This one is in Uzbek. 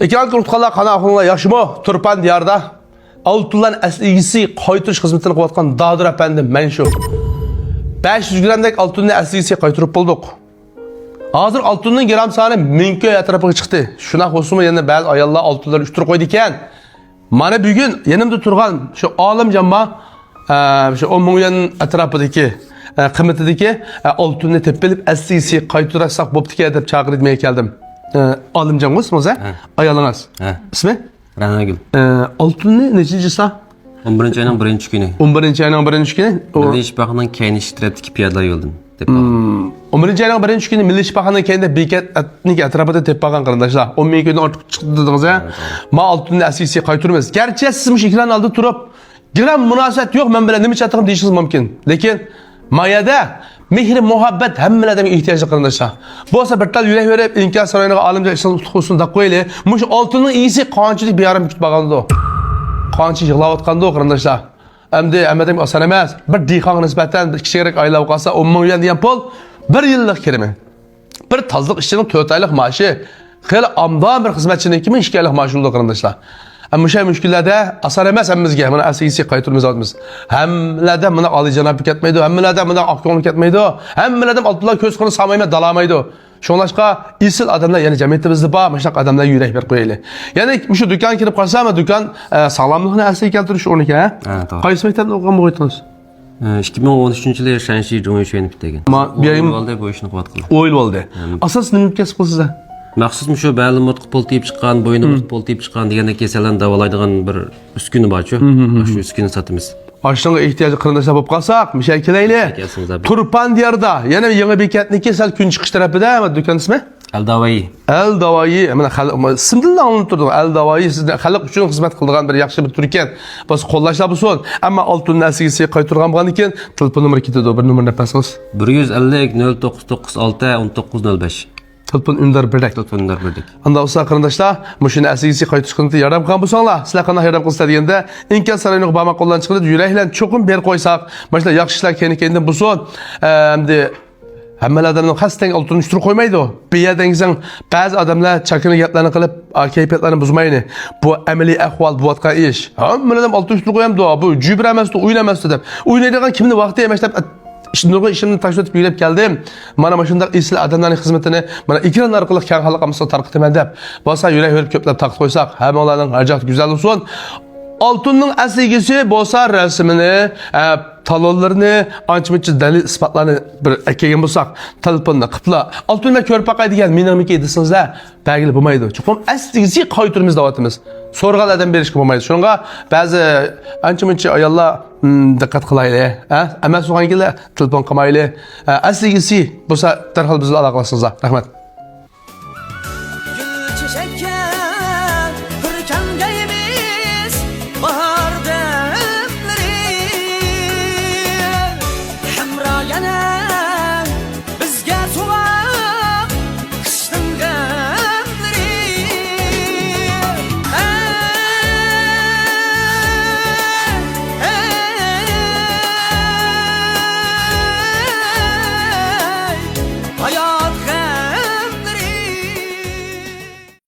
Ekran kurtqanlar qana ahınlar yaşımı Turpan diyarda altınların əsliyisi qaytırış xizmetini qıvatqan Dadır əpəndim mən şu. 500 gramdek altının əsliyisi qaytırıp bulduk. Hazır altının gram sani 1000 köy ətrafıga çıktı. Şuna hoşuma yana bəzi ayallar altınları üstür koydu iken. Mana bugün yanımda turgan şu alim jamma şu 10 milyon ətrafıdaki qiymetideki altını tepelip əsliyisi qaytırırsak boptike edip çağır etmeye geldim. Alimcanımız mı? Ayalınız. İsmi? Ranagül. Altını neçinci sa? 11. ayının 1. günü. 11. ayının 1. günü? Milli İşbahı'nın kendi iştiratdaki piyadeler yoldun. 11. ayının 1. günü Milli İşbahı'nın kendi biriketlik etrafında teppagan kardeşler. 10 günü artık çıktı dediniz ya. Ma altını asisi kaytırmaz. Gerçi siz ikran aldı turup gram münasebet yok ben böyle nemi çatırım deyişiniz mümkün. Lekin mayada mehri muhabbet hem adamın ihtiyacı kardeşler. Bu olsa bir tal yürek verip inkar sarayına alimce işin hususunda koyla. Muş altının iyisi kançılık bir yarım kütüp bağlandı o. Kançı yığlavatkandı o kardeşler. Hem de Ahmet'im asan emez. Bir dikhan nisbeten kişilerek ayla kalsa 10 milyon diyen pul bir yıllık kerime. Bir tazlık işçinin 4 aylık maaşı. Xeyli amdan bir hizmetçinin 2000 2 aylık maaşı oldu kardeşler. Ama şey müşkillerde asar emez hemmizge. Bana asisi kayıtırımız adımız. Hemlerde bana alıcana piketmeydi. Hemlerde bana akyonluk etmeydi. Hemlerde Abdullah köz konu samayma dalamaydı. Şonlaşka isil adamlar yani cemiyetimizde bağ maşak adamlar yürek bir koyuyla. Yani şu dükkan kirip kalsa ama dükkan sağlamlığını asli keltiriş onu ki ha? Evet doğru. Kayısı mektebinde okuyan mı koydunuz? 2013 yılı Şenşi Cumhuriyet Şenip degen. Ma bir ayım oldu bu işini kuvat kıldı. oyul oldu. Asas ne mümkün kıl size? Maqsud şu bəli mutqı pol teyip çıqqan, boynu mutqı pol teyip çıqqan degende keselen davalaydigan bir üskünü var şu. Şu üskünü satımız. Aşağıya ihtiyacı kırındaysa bulup kalsak, müşekeleyle. Turpan diyarda, yani yeni bir ketniki sel gün çıkış tarafıda ama dükkan ismi? El Davayı. El Davayı, hemen sımdırla anlatırdım. El Davayı sizden halk üçün hizmet kıldığan bir yaxşı bir Türkiye. Bas kollaşlar bu son. Ama altın nesigisi kaytırgan bağın iken, telefon numara kitiyordu. Bir numara yapasınız. 150 0996 1905. Telefon ünder birdek. Telefon ünder birdek. Anda olsa arkadaşlar, müşün əsigisi qaytış qınıtı yardım qan bu sonla. Sizler qana yardım qılsa degende, imkan sarayını bağma qollan çıqırdı, yüreklen çokum ber qoysaq, başta yaxşı işler kendi bu son. Həmmel adamın xəstən altını üstürü qoymaydı o. Bir yerden gizən, bazı adamlar çakını yaplarını qılıp, keyfiyatlarını buzmayını. Bu əmeli əhval, bu atqa iş. Həmmel adam altını üstürü qoyamdı o. Bu cübir əməzdi, oyun əməzdi deyip. Oynaydıqan kimini vaxtı yeməşləb, işimden taşıp ötüp yürüyüp geldim. Bana başında isli adamların hizmetini bana ikran arkalık kâr halık amısına tarqıt emel deyip. Basa yürek verip köplep takıt koysak. Hem onların harcatı güzel olsun. Altının əsligisi bolsa rəsmini, talonlarını, ançımışçı dəlil ispatlarını bir ekegen bulsak, talpınla, qıpla. Altın ve körpak aydı gel, minamik edisiniz de, belgili bulmaydı. Çünkü əsligisi qaytırımız davatımız. Sorğal adam berişki bulmaydı. Şunga bazı ançımışçı ayallar dikkat kılaylı. Əməl soğan gele, telefon qamaylı. Əsligisi bolsa dərhal bizle alaqlasınız. Rahmet.